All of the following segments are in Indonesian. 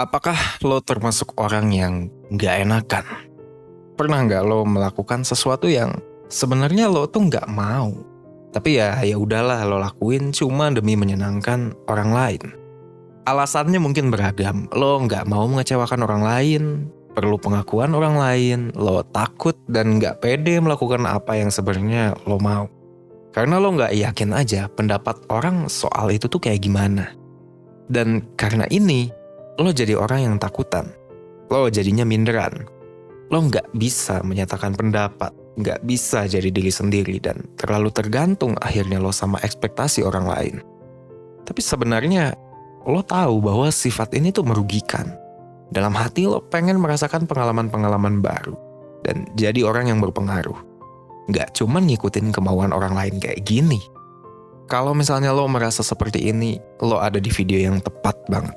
Apakah lo termasuk orang yang nggak enakan? Pernah nggak lo melakukan sesuatu yang sebenarnya lo tuh nggak mau, tapi ya udahlah lo lakuin cuma demi menyenangkan orang lain? Alasannya mungkin beragam. Lo nggak mau mengecewakan orang lain, perlu pengakuan orang lain, lo takut dan nggak pede melakukan apa yang sebenarnya lo mau. Karena lo nggak yakin aja pendapat orang soal itu tuh kayak gimana. Dan karena ini, lo jadi orang yang takutan. Lo jadinya minderan. Lo nggak bisa menyatakan pendapat, nggak bisa jadi diri sendiri, dan terlalu tergantung akhirnya lo sama ekspektasi orang lain. Tapi sebenarnya, lo tahu bahwa sifat ini tuh merugikan. Dalam hati lo pengen merasakan pengalaman-pengalaman baru, dan jadi orang yang berpengaruh. Nggak cuma ngikutin kemauan orang lain kayak gini. Kalau misalnya lo merasa seperti ini, lo ada di video yang tepat banget.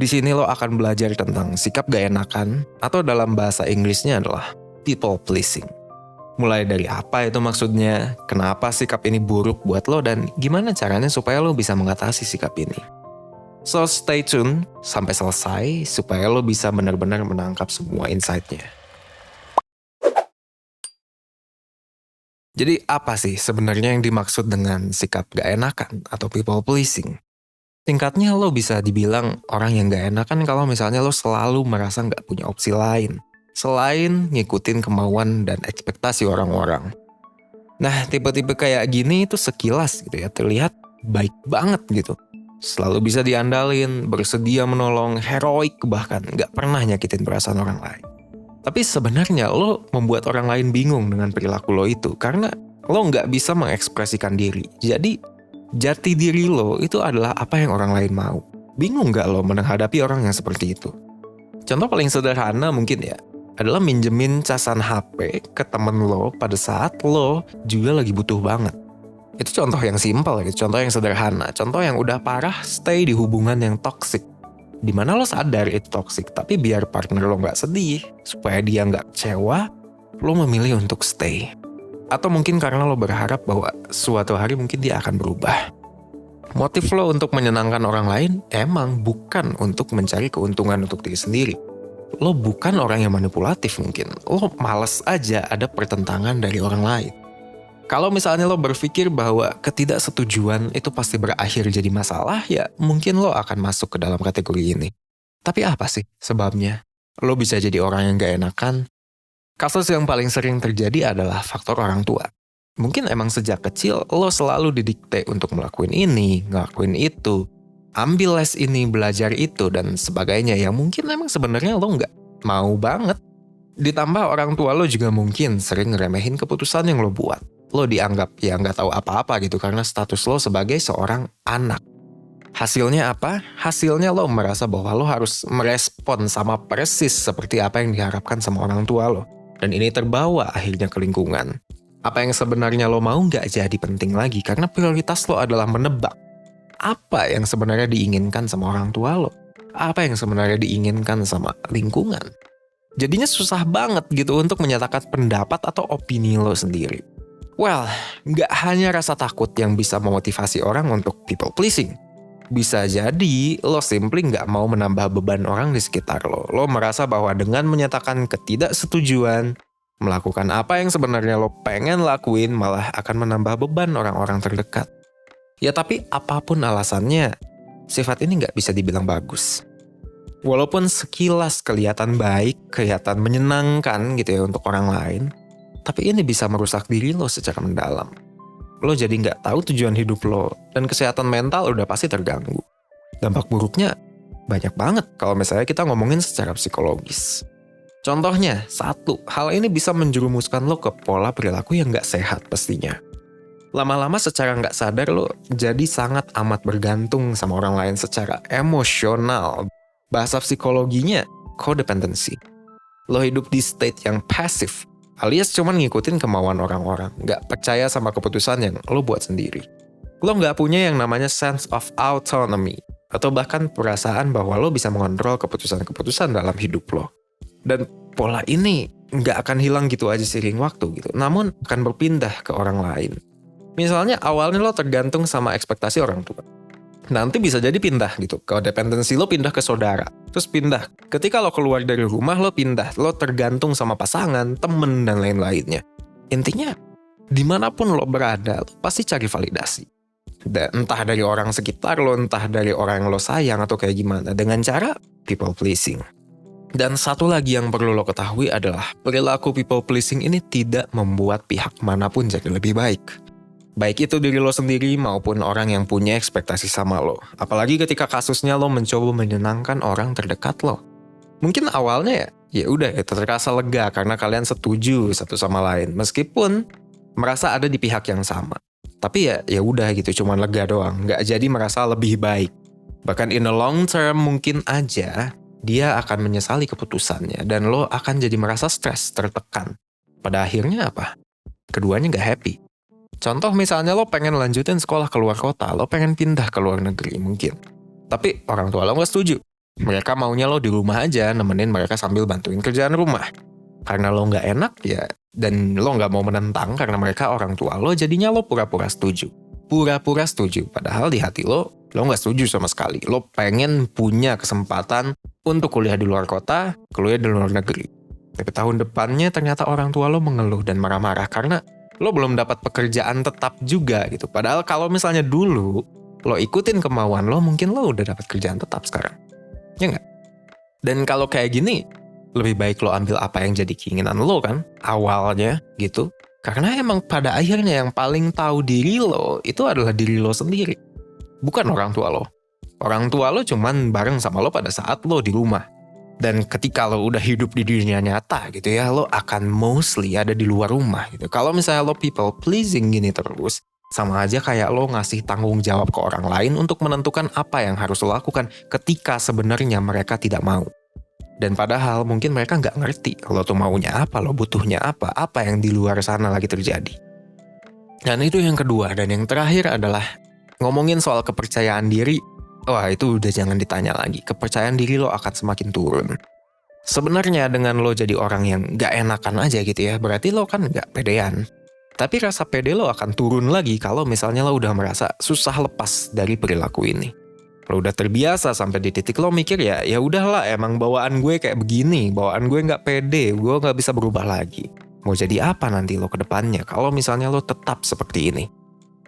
Di sini lo akan belajar tentang sikap gak enakan, atau dalam bahasa Inggrisnya adalah people pleasing. Mulai dari apa itu maksudnya, kenapa sikap ini buruk buat lo, dan gimana caranya supaya lo bisa mengatasi sikap ini. So stay tune sampai selesai supaya lo bisa benar-benar menangkap semua insight-nya. Jadi apa sih sebenarnya yang dimaksud dengan sikap gak enakan atau people pleasing? Singkatnya lo bisa dibilang orang yang gak enakan kalau misalnya lo selalu merasa gak punya opsi lain selain ngikutin kemauan dan ekspektasi orang-orang. Nah, tipe-tipe kayak gini itu sekilas gitu ya, terlihat baik banget gitu. Selalu bisa diandalin, bersedia menolong, heroik bahkan, gak pernah nyakitin perasaan orang lain. Tapi sebenarnya lo membuat orang lain bingung dengan perilaku lo itu karena lo gak bisa mengekspresikan diri. Jadi jati diri lo itu adalah apa yang orang lain mau. Bingung gak lo menghadapi orang yang seperti itu? Contoh paling sederhana mungkin ya, adalah minjemin casan HP ke temen lo pada saat lo juga lagi butuh banget. Itu contoh yang simpel, contoh yang sederhana. Contoh yang udah parah, stay di hubungan yang toksik. Dimana lo sadar itu toksik, tapi biar partner lo gak sedih, supaya dia gak kecewa, lo memilih untuk stay. Atau mungkin karena lo berharap bahwa suatu hari mungkin dia akan berubah. Motif lo untuk menyenangkan orang lain emang bukan untuk mencari keuntungan untuk diri sendiri. Lo bukan orang yang manipulatif mungkin. Lo males aja ada pertentangan dari orang lain. Kalau misalnya lo berpikir bahwa ketidaksetujuan itu pasti berakhir jadi masalah, ya mungkin lo akan masuk ke dalam kategori ini. Tapi apa sih sebabnya? Lo bisa jadi orang yang gak enakan. Kasus yang paling sering terjadi adalah faktor orang tua. Mungkin emang sejak kecil lo selalu didikte untuk ngelakuin ini, ngelakuin itu, ambil les ini, belajar itu, dan sebagainya yang mungkin emang sebenarnya lo nggak mau banget. Ditambah orang tua lo juga mungkin sering ngeremehin keputusan yang lo buat. Lo dianggap ya nggak tahu apa-apa gitu karena status lo sebagai seorang anak. Hasilnya apa? Hasilnya lo merasa bahwa lo harus merespon sama persis seperti apa yang diharapkan sama orang tua lo. Dan ini terbawa akhirnya ke lingkungan. Apa yang sebenarnya lo mau nggak jadi penting lagi karena prioritas lo adalah menebak apa yang sebenarnya diinginkan sama orang tua lo. Apa yang sebenarnya diinginkan sama lingkungan. Jadinya susah banget gitu untuk menyatakan pendapat atau opini lo sendiri. Well, nggak hanya rasa takut yang bisa memotivasi orang untuk people pleasing. Bisa jadi lo simply nggak mau menambah beban orang di sekitar lo. Lo merasa bahwa dengan menyatakan ketidaksetujuan, melakukan apa yang sebenarnya lo pengen lakuin malah akan menambah beban orang-orang terdekat. Ya tapi apapun alasannya, sifat ini nggak bisa dibilang bagus. Walaupun sekilas kelihatan baik, kelihatan menyenangkan gitu ya untuk orang lain, tapi ini bisa merusak diri lo secara mendalam. Lo jadi nggak tahu tujuan hidup lo, dan kesehatan mental udah pasti terganggu. Dampak buruknya banyak banget kalau misalnya kita ngomongin secara psikologis. Contohnya, satu, hal ini bisa menjerumuskan lo ke pola perilaku yang nggak sehat pastinya. Lama-lama secara nggak sadar lo jadi sangat amat bergantung sama orang lain secara emosional. Bahasa psikologinya, codependency. Lo hidup di state yang pasif, alias cuman ngikutin kemauan orang-orang, nggak percaya sama keputusan yang lo buat sendiri. Lo nggak punya yang namanya sense of autonomy, atau bahkan perasaan bahwa lo bisa mengontrol keputusan-keputusan dalam hidup lo. Dan pola ini nggak akan hilang gitu aja seiring waktu gitu, namun akan berpindah ke orang lain. Misalnya awalnya lo tergantung sama ekspektasi orang tua. nanti bisa jadi pindah gitu. Codependency lo pindah ke saudara, terus pindah. Ketika lo keluar dari rumah, lo pindah. Lo tergantung sama pasangan, temen, dan lain-lainnya. Intinya, dimanapun lo berada, lo pasti cari validasi. Dan entah dari orang sekitar lo, entah dari orang yang lo sayang atau kayak gimana. Dengan cara people pleasing. Dan satu lagi yang perlu lo ketahui adalah perilaku people pleasing ini tidak membuat pihak manapun jadi lebih baik. Baik itu diri lo sendiri maupun orang yang punya ekspektasi sama lo. Apalagi ketika kasusnya lo mencoba menyenangkan orang terdekat lo. Mungkin awalnya ya udah itu terasa lega karena kalian setuju satu sama lain. Meskipun merasa ada di pihak yang sama. Tapi ya udah gitu, cuman lega doang. Nggak jadi merasa lebih baik. Bahkan in the long term mungkin aja dia akan menyesali keputusannya. Dan lo akan jadi merasa stres, tertekan. Pada akhirnya apa? Keduanya nggak happy. Contoh misalnya lo pengen lanjutin sekolah ke luar kota, lo pengen pindah ke luar negeri mungkin. Tapi orang tua lo nggak setuju. Mereka maunya lo di rumah aja, nemenin mereka sambil bantuin kerjaan rumah. Karena lo nggak enak ya, dan lo nggak mau menentang karena mereka orang tua lo, jadinya lo pura-pura setuju. Pura-pura setuju, padahal di hati lo nggak setuju sama sekali. Lo pengen punya kesempatan untuk kuliah di luar kota, kuliah di luar negeri. Tapi tahun depannya ternyata orang tua lo mengeluh dan marah-marah karena lo belum dapat pekerjaan tetap juga gitu. Padahal kalau misalnya dulu lo ikutin kemauan lo, mungkin lo udah dapat kerjaan tetap sekarang. Ya nggak? Dan kalau kayak gini, lebih baik lo ambil apa yang jadi keinginan lo kan, awalnya gitu. Karena emang pada akhirnya yang paling tahu diri lo itu adalah diri lo sendiri. Bukan orang tua lo. Orang tua lo cuman bareng sama lo pada saat lo di rumah. Dan ketika lo udah hidup di dunia nyata gitu ya, lo akan mostly ada di luar rumah gitu. Kalau misalnya lo people pleasing gini terus, sama aja kayak lo ngasih tanggung jawab ke orang lain untuk menentukan apa yang harus lo lakukan ketika sebenarnya mereka tidak mau. Dan padahal mungkin mereka nggak ngerti lo tuh maunya apa, lo butuhnya apa yang di luar sana lagi terjadi. Dan itu yang kedua. Dan yang terakhir adalah ngomongin soal kepercayaan diri. Wah, itu udah jangan ditanya lagi. Kepercayaan diri lo akan semakin turun. Sebenarnya dengan lo jadi orang yang gak enakan aja gitu ya, berarti lo kan gak pedean. Tapi rasa pede lo akan turun lagi kalau misalnya lo udah merasa susah lepas dari perilaku ini. Lo udah terbiasa sampai di titik lo mikir ya udahlah, emang bawaan gue kayak begini, bawaan gue gak pede, gue gak bisa berubah lagi. Mau jadi apa nanti lo ke depannya kalau misalnya lo tetap seperti ini?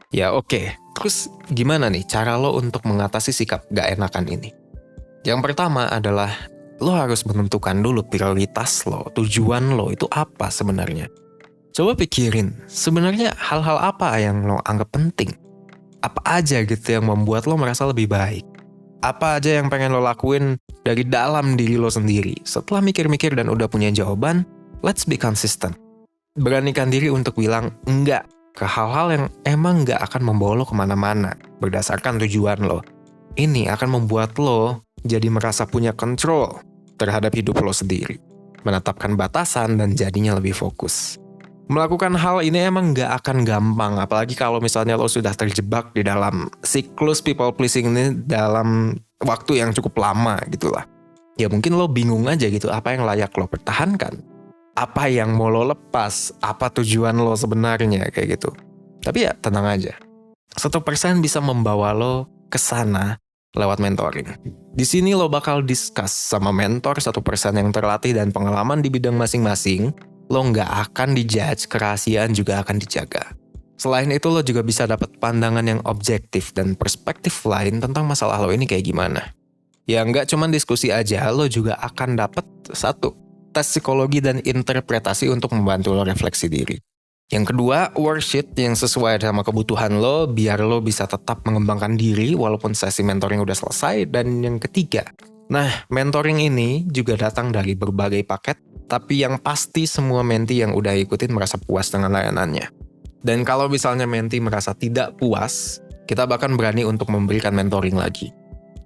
Ya oke. Terus gimana nih cara lo untuk mengatasi sikap gak enakan ini? Yang pertama adalah lo harus menentukan dulu prioritas lo, tujuan lo itu apa sebenarnya. Coba pikirin, sebenarnya hal-hal apa yang lo anggap penting? Apa aja gitu yang membuat lo merasa lebih baik? Apa aja yang pengen lo lakuin dari dalam diri lo sendiri? Setelah mikir-mikir dan udah punya jawaban, let's be consistent. Beranikan diri untuk bilang enggak ke hal-hal yang emang gak akan membawa lo kemana-mana berdasarkan tujuan lo. Ini akan membuat lo jadi merasa punya kontrol terhadap hidup lo sendiri. Menetapkan batasan dan jadinya lebih fokus. Melakukan hal ini emang gak akan gampang, apalagi kalau misalnya lo sudah terjebak di dalam siklus people pleasing ini dalam waktu yang cukup lama gitulah. Ya mungkin lo bingung aja gitu, apa yang layak lo pertahankan. Apa yang mau lo lepas, apa tujuan lo sebenarnya kayak gitu. Tapi ya tenang aja. 1% bisa membawa lo ke sana lewat mentoring. Di sini lo bakal discuss sama mentor 1% yang terlatih dan pengalaman di bidang masing-masing. Lo nggak akan dijudge, kerahasiaan juga akan dijaga. Selain itu lo juga bisa dapat pandangan yang objektif dan perspektif lain tentang masalah lo ini kayak gimana. Ya nggak cuma diskusi aja, lo juga akan dapat tes psikologi dan interpretasi untuk membantu lo refleksi diri. Yang kedua, worksheet yang sesuai sama kebutuhan lo biar lo bisa tetap mengembangkan diri walaupun sesi mentoring udah selesai. Dan yang ketiga, mentoring ini juga datang dari berbagai paket, tapi yang pasti semua menti yang udah ikutin merasa puas dengan layanannya. Dan kalau misalnya menti merasa tidak puas, kita bahkan berani untuk memberikan mentoring lagi.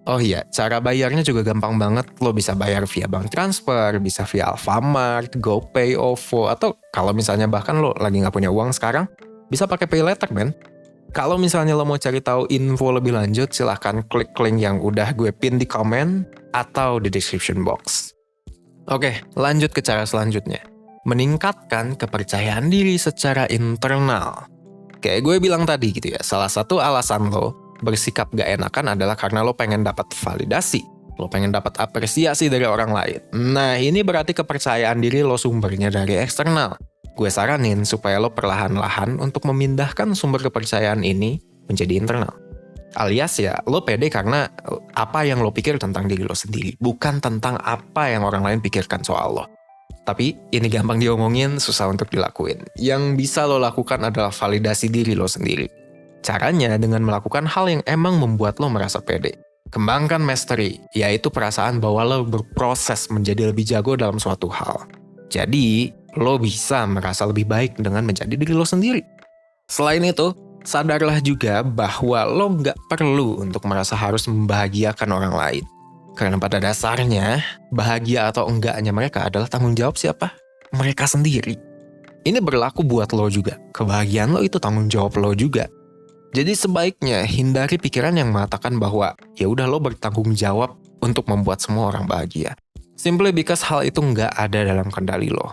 Oh iya, cara bayarnya juga gampang banget. Lo bisa bayar via bank transfer, bisa via Alfamart, GoPay, OVO, atau kalau misalnya bahkan lo lagi nggak punya uang sekarang, bisa pakai pay letter, men. Kalau misalnya lo mau cari tahu info lebih lanjut, silahkan klik link yang udah gue pin di komen atau di description box. Oke, lanjut ke cara selanjutnya. Meningkatkan kepercayaan diri secara internal. Kayak gue bilang tadi gitu ya, salah satu alasan lo bersikap gak enakan adalah karena lo pengen dapat validasi. Lo pengen dapat apresiasi dari orang lain. Nah, ini berarti kepercayaan diri lo sumbernya dari eksternal. Gue saranin supaya lo perlahan-lahan untuk memindahkan sumber kepercayaan ini menjadi internal. Alias ya, lo pede karena apa yang lo pikir tentang diri lo sendiri, bukan tentang apa yang orang lain pikirkan soal lo. Tapi ini gampang diomongin, susah untuk dilakuin. Yang bisa lo lakukan adalah validasi diri lo sendiri. Caranya dengan melakukan hal yang emang membuat lo merasa pede. Kembangkan mastery, yaitu perasaan bahwa lo berproses menjadi lebih jago dalam suatu hal. Jadi, lo bisa merasa lebih baik dengan menjadi diri lo sendiri. Selain itu, sadarlah juga bahwa lo nggak perlu untuk merasa harus membahagiakan orang lain. Karena pada dasarnya, bahagia atau enggaknya mereka adalah tanggung jawab siapa? Mereka sendiri. Ini berlaku buat lo juga. Kebahagiaan lo itu tanggung jawab lo juga. Jadi sebaiknya hindari pikiran yang mengatakan bahwa ya udah lo bertanggung jawab untuk membuat semua orang bahagia. Simply because hal itu nggak ada dalam kendali lo.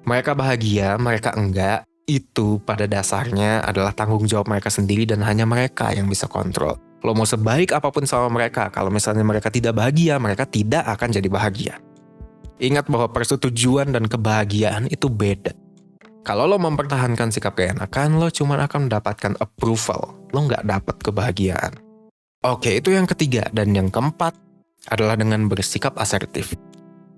Mereka bahagia, mereka enggak, itu pada dasarnya adalah tanggung jawab mereka sendiri dan hanya mereka yang bisa kontrol. Lo mau sebaik apapun sama mereka, kalau misalnya mereka tidak bahagia, mereka tidak akan jadi bahagia. Ingat bahwa persetujuan dan kebahagiaan itu beda. Kalau lo mempertahankan sikap keenakan, lo cuma akan mendapatkan approval. Lo nggak dapat kebahagiaan. Oke, itu yang ketiga. Dan yang keempat adalah dengan bersikap asertif.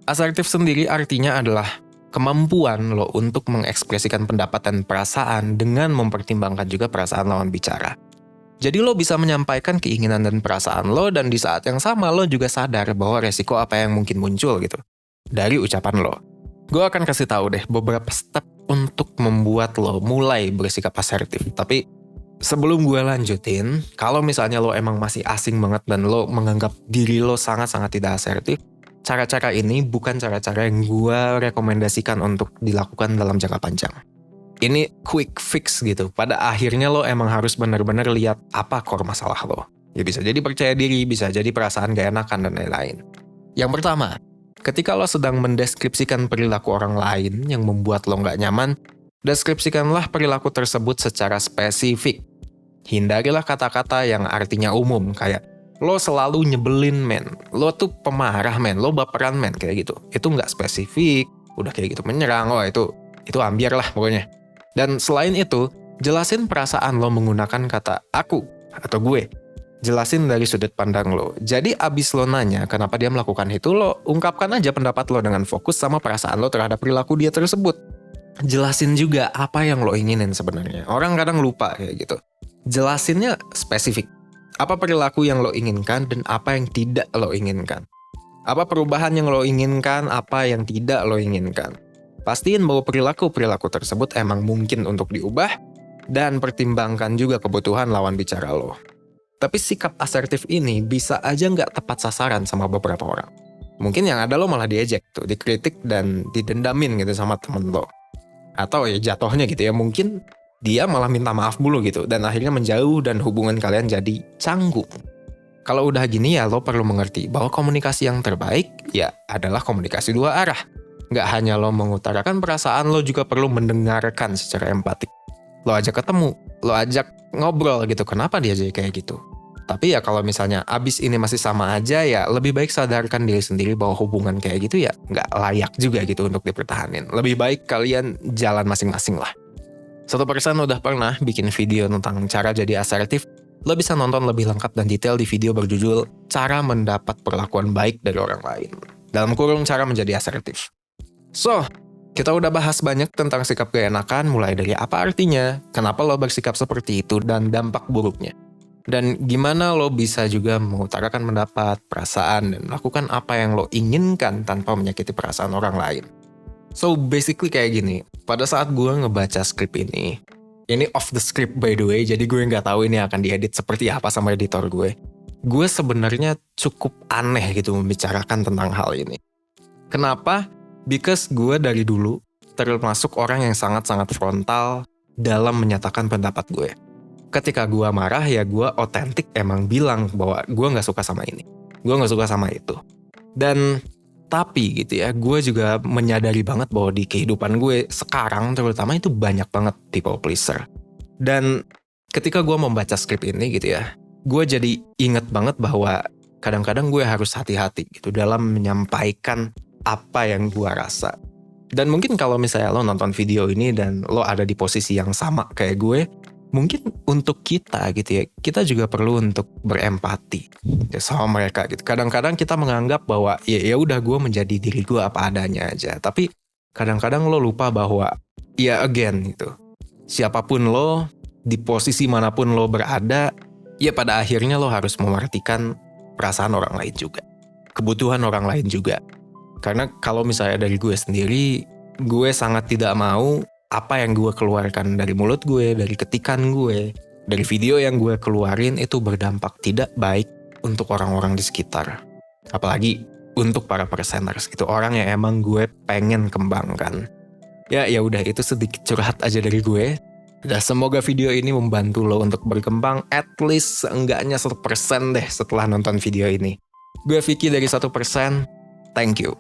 Asertif sendiri artinya adalah kemampuan lo untuk mengekspresikan pendapat dan perasaan dengan mempertimbangkan juga perasaan lawan bicara. Jadi lo bisa menyampaikan keinginan dan perasaan lo, dan di saat yang sama lo juga sadar bahwa resiko apa yang mungkin muncul gitu dari ucapan lo. Gue akan kasih tahu deh beberapa step untuk membuat lo mulai bersikap asertif. Tapi sebelum gue lanjutin, kalau misalnya lo emang masih asing banget dan lo menganggap diri lo sangat-sangat tidak asertif, cara-cara ini bukan cara-cara yang gue rekomendasikan untuk dilakukan dalam jangka panjang. Ini quick fix gitu. Pada akhirnya lo emang harus benar-benar lihat apa core masalah lo. Ya bisa jadi percaya diri, bisa jadi perasaan gak enakan dan lain-lain. Yang pertama, ketika lo sedang mendeskripsikan perilaku orang lain yang membuat lo gak nyaman, deskripsikanlah perilaku tersebut secara spesifik. Hindarilah kata-kata yang artinya umum, kayak lo selalu nyebelin men, lo tuh pemarah men, lo baperan men, kayak gitu. Itu gak spesifik, udah kayak gitu menyerang, itu ambiar lah pokoknya. Dan selain itu, jelasin perasaan lo menggunakan kata aku atau gue. Jelasin dari sudut pandang lo. Jadi abis lo nanya kenapa dia melakukan itu, lo ungkapkan aja pendapat lo dengan fokus sama perasaan lo terhadap perilaku dia tersebut. Jelasin juga apa yang lo inginin sebenarnya. Orang kadang lupa kayak gitu. Jelasinnya spesifik. Apa perilaku yang lo inginkan dan apa yang tidak lo inginkan. Apa perubahan yang lo inginkan, apa yang tidak lo inginkan. Pastiin bahwa perilaku-perilaku tersebut emang mungkin untuk diubah, dan pertimbangkan juga kebutuhan lawan bicara lo. Tapi sikap asertif ini bisa aja nggak tepat sasaran sama beberapa orang. Mungkin yang ada lo malah diejek tuh, dikritik dan didendamin gitu sama temen lo. Atau ya jatuhnya gitu ya, mungkin dia malah minta maaf dulu gitu, dan akhirnya menjauh dan hubungan kalian jadi canggung. Kalau udah gini ya lo perlu mengerti bahwa komunikasi yang terbaik ya adalah komunikasi dua arah. Nggak hanya lo mengutarakan perasaan, lo juga perlu mendengarkan secara empatik. Lo ajak ketemu, lo ajak ngobrol gitu, kenapa dia jadi kayak gitu. Tapi ya kalau misalnya abis ini masih sama aja, ya lebih baik sadarkan diri sendiri bahwa hubungan kayak gitu ya nggak layak juga gitu untuk dipertahanin. Lebih baik kalian jalan masing-masing lah. Satu persen udah pernah bikin video tentang cara jadi asertif. Lo bisa nonton lebih lengkap dan detail di video berjudul Cara Mendapat Perlakuan Baik dari Orang Lain. Dalam kurung cara menjadi asertif. So, kita udah bahas banyak tentang sikap gak enakan, mulai dari apa artinya, kenapa lo bersikap seperti itu, dan dampak buruknya. Dan gimana lo bisa juga mengutarakan pendapat, perasaan, dan melakukan apa yang lo inginkan tanpa menyakiti perasaan orang lain. So, basically kayak gini, pada saat gue ngebaca skrip ini off the script by the way, jadi gue nggak tahu ini akan diedit seperti apa sama editor gue. Gue sebenarnya cukup aneh gitu membicarakan tentang hal ini. Kenapa? Because gue dari dulu termasuk orang yang sangat-sangat frontal dalam menyatakan pendapat gue. Ketika gue marah ya gue otentik emang bilang bahwa gue gak suka sama ini. Gue gak suka sama itu. Dan tapi gitu ya, gue juga menyadari banget bahwa di kehidupan gue sekarang terutama itu banyak banget people pleaser. Dan ketika gue membaca skrip ini gitu ya, gue jadi inget banget bahwa kadang-kadang gue harus hati-hati gitu dalam menyampaikan apa yang gue rasa. Dan mungkin kalau misalnya lo nonton video ini dan lo ada di posisi yang sama kayak gue, mungkin untuk kita gitu ya, kita juga perlu untuk berempati ya sama mereka gitu. Kadang-kadang kita menganggap bahwa ya udah gue menjadi diri gue apa adanya aja. Tapi kadang-kadang lo lupa bahwa ya again gitu, siapapun lo, di posisi manapun lo berada, ya pada akhirnya lo harus memerhatikan perasaan orang lain juga, kebutuhan orang lain juga. Karena kalau misalnya dari gue sendiri, gue sangat tidak mau apa yang gue keluarkan dari mulut gue, dari ketikan gue, dari video yang gue keluarin itu berdampak tidak baik untuk orang-orang di sekitar. Apalagi untuk para presenters gitu, orang yang emang gue pengen kembangkan. Ya udah, itu sedikit curhat aja dari gue. Dan semoga video ini membantu lo untuk berkembang at least seenggaknya 1% deh setelah nonton video ini. Gue Vicky dari 1%. Thank you.